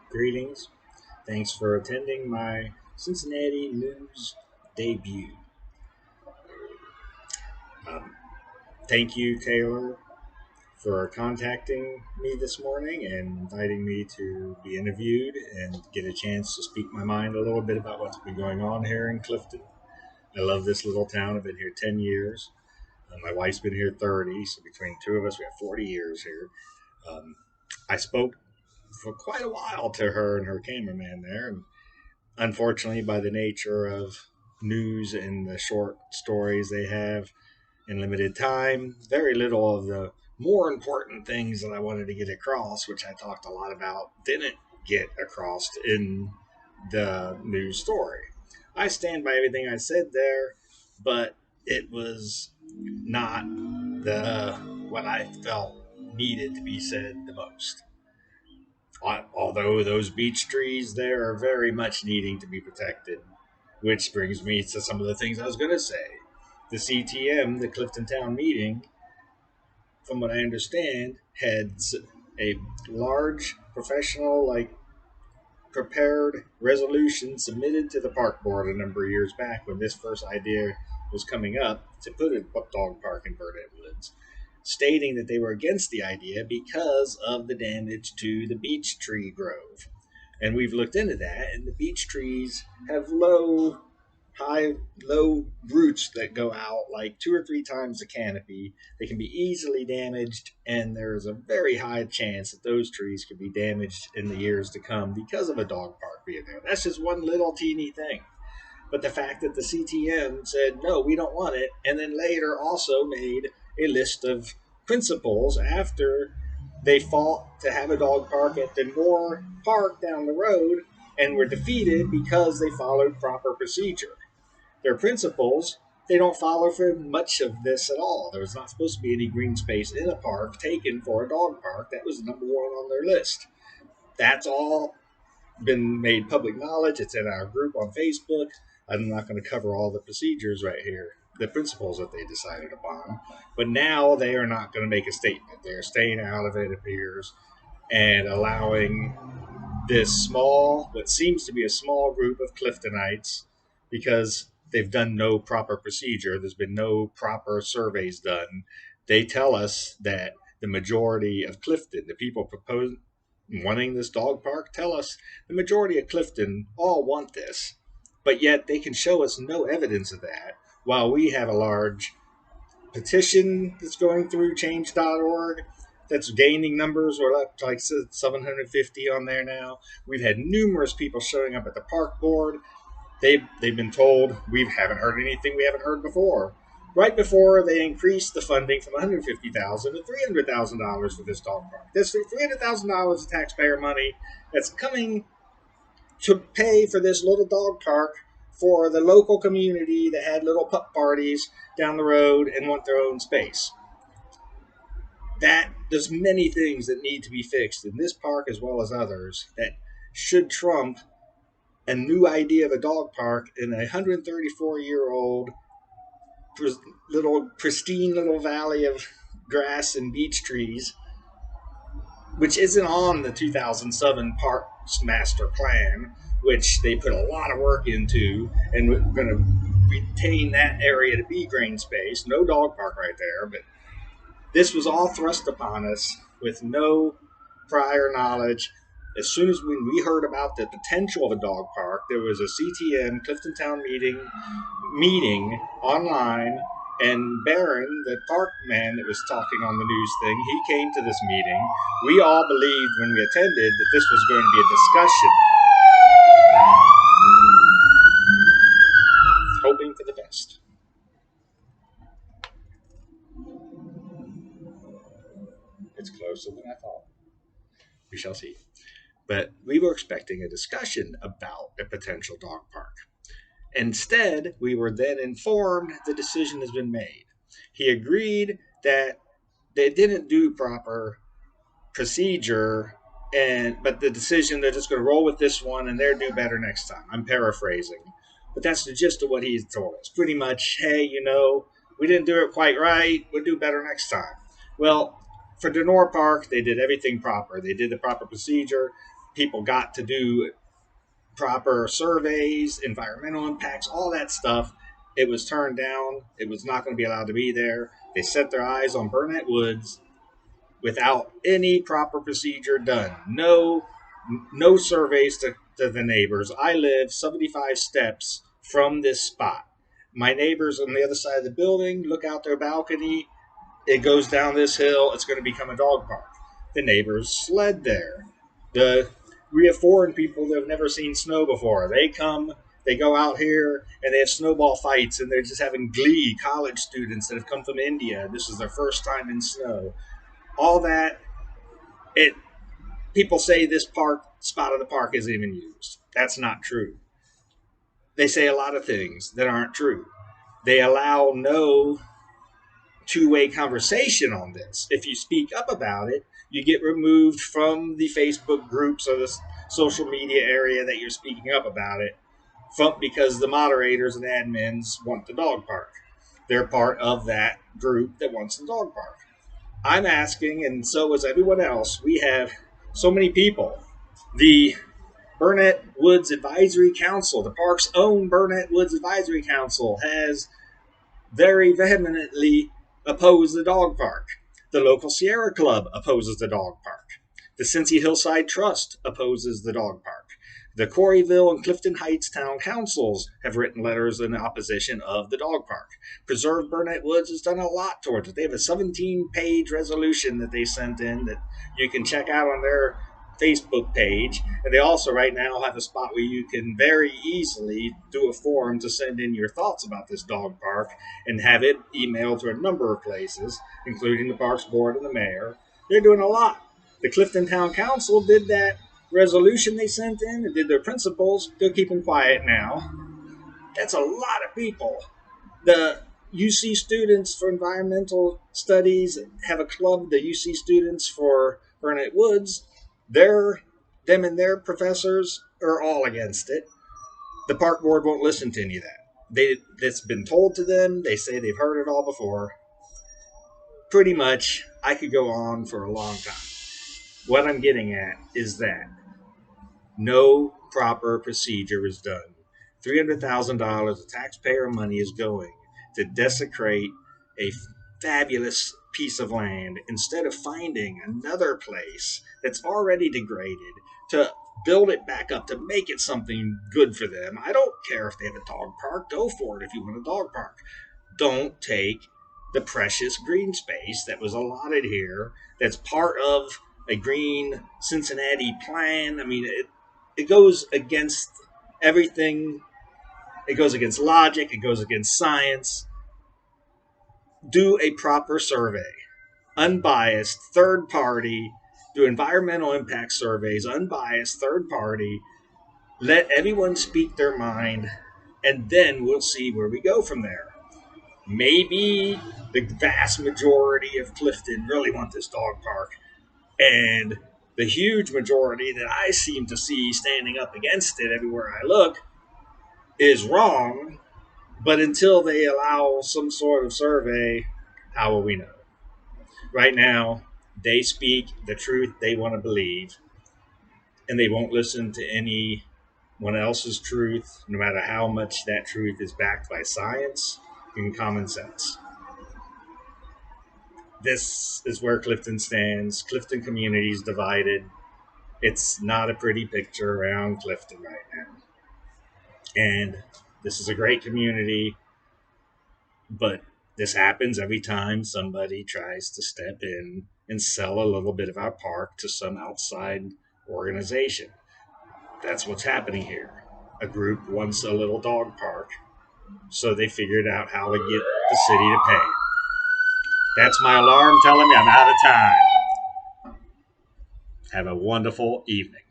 Greetings. Thanks for attending my Cincinnati news debut. Um, Thank you, Taylor, for contacting me this morning and inviting me to be interviewed and get a chance to speak my mind a little bit about what's been going on here in Clifton. I love this little town. I've been here 10 years. My wife's been here 30, so between the two of us, we have 40 years here. Um, I spoke for quite a while to her and her cameraman there, and unfortunately, by the nature of news and the short stories they have in limited time, very little of the more important things that I wanted to get across, which I talked a lot about, didn't get across in the news story. I stand by everything I said there, but it was not the what I felt needed to be said the most. Although those beech trees there are very much needing to be protected, which brings me to some of the things I was going to say. The CTM, the Clifton Town meeting, from what I understand, had a large professional, prepared resolution submitted to the park board a number of years back when this first idea was coming up to put a dog park in Burnett Woods, stating that they were against the idea because of the damage to the beech tree grove. And we've looked into that, and the beech trees have low roots that go out like 2 or 3 times the canopy. They can be easily damaged, and there's a very high chance that those trees could be damaged in the years to come because of a dog park being there. That's just one little teeny thing. But the fact that the CTM said, no, we don't want it, and then later also made a list of principles after they fought to have a dog park at the Moore Park down the road and were defeated because they followed proper procedure. Their principles, they don't follow for much of this at all. There was not supposed to be any green space in a park taken for a dog park. That was number one on their list. That's all been made public knowledge. It's in our group on Facebook. I'm not going to cover all the procedures right here, the principles that they decided upon. But now they are not going to make a statement. They're staying out of it, it appears, and allowing this small, what seems to be a small group of Cliftonites, because they've done no proper procedure, there's been no proper surveys done. They tell us that the majority of Clifton, the people proposing wanting this dog park, tell us the majority of Clifton all want this, but yet they can show us no evidence of that. While we have a large petition that's going through change.org that's gaining numbers. We're up to like 750 on there now. We've had numerous people showing up at the park board. They've been told we haven't heard anything we haven't heard before. Right before they increased the funding from $150,000 to $300,000 for this dog park. That's $300,000 of taxpayer money that's coming to pay for this little dog park for the local community that had little pup parties down the road and want their own space. That there's many things that need to be fixed in this park as well as others that should trump a new idea of a dog park in a 134-year-old little pristine little valley of grass and beech trees, which isn't on the 2007 Parks Master Plan, which they put a lot of work into, and we're going to retain that area to be green space. No dog park right there, but this was all thrust upon us with no prior knowledge. As soon as when we heard about the potential of a dog park, there was a CTM Clifton Town meeting online, and Barron, the park man that was talking on the news thing, he came to this meeting. We all believed when we attended that this was going to be a discussion, hoping for the best. It's closer than I thought. We shall see. But we were expecting a discussion about a potential dog park. Instead, we were then informed the decision has been made. He agreed that they didn't do proper procedure, but the decision they're just going to roll with this one and they'll do better next time. I'm paraphrasing, but that's the gist of what he's told us. Pretty much, hey, we didn't do it quite right. We'll do better next time. Well, for Denor Park, they did everything proper. They did the proper procedure. people got to do proper surveys, environmental impacts, all that stuff. It was turned down. It was not going to be allowed to be there. They set their eyes on Burnett Woods without any proper procedure done. No surveys to the neighbors. I live 75 steps from this spot. My neighbors on the other side of the building look out their balcony. It goes down this hill. It's going to become a dog park. The neighbors sled there. We have foreign people that have never seen snow before. They come, they go out here, and they have snowball fights, and they're just having glee. College students that have come from India. This is their first time in snow. All that, people say this spot of the park isn't even used. That's not true. They say a lot of things that aren't true. They allow no two-way conversation on this. If you speak up about it, you get removed from the Facebook groups or the social media area that you're speaking up about it, because the moderators and admins want the dog park. They're part of that group that wants the dog park. I'm asking, and so is everyone else, we have so many people. The Burnett Woods Advisory Council, the park's own Burnett Woods Advisory Council, has very vehemently opposed the dog park. The local Sierra Club opposes the dog park. The Cincy Hillside Trust opposes the dog park. The Coreyville and Clifton Heights town councils have written letters in opposition of the dog park. Preserve Burnett Woods has done a lot towards it. They have a 17-page resolution that they sent in that you can check out on their Facebook page. And they also right now have a spot where you can very easily do a form to send in your thoughts about this dog park and have it emailed to a number of places, including the Parks Board and the mayor. They're doing a lot. The Clifton Town Council did that resolution they sent in and did their principles. They're keeping quiet now. That's a lot of people. The UC students for environmental studies have a club, the UC students for Burnett Woods. Them and their professors are all against it. The park board won't listen to any of that. That's been told to them. They say they've heard it all before. Pretty much, I could go on for a long time. What I'm getting at is that no proper procedure is done. $300,000 of taxpayer money is going to desecrate a fabulous piece of land instead of finding another place that's already degraded to build it back up, to make it something good for them. I don't care if they have a dog park. Go for it if you want a dog park. Don't take the precious green space that was allotted here, that's part of a green Cincinnati plan. I mean, it goes against everything. It goes against logic. It goes against science. Do a proper survey. Unbiased, third party. Do environmental impact surveys, unbiased, third party. Let everyone speak their mind, and then we'll see where we go from there. Maybe the vast majority of Clifton really want this dog park, and the huge majority that I seem to see standing up against it everywhere I look is wrong. But until they allow some sort of survey, how will we know? Right now, they speak the truth they want to believe, and they won't listen to anyone else's truth, no matter how much that truth is backed by science and common sense. This is where Clifton stands. Clifton community is divided. It's not a pretty picture around Clifton right now. And this is a great community, but this happens every time somebody tries to step in and sell a little bit of our park to some outside organization. That's what's happening here. A group wants a little dog park, so they figured out how to get the city to pay. That's my alarm telling me I'm out of time. Have a wonderful evening.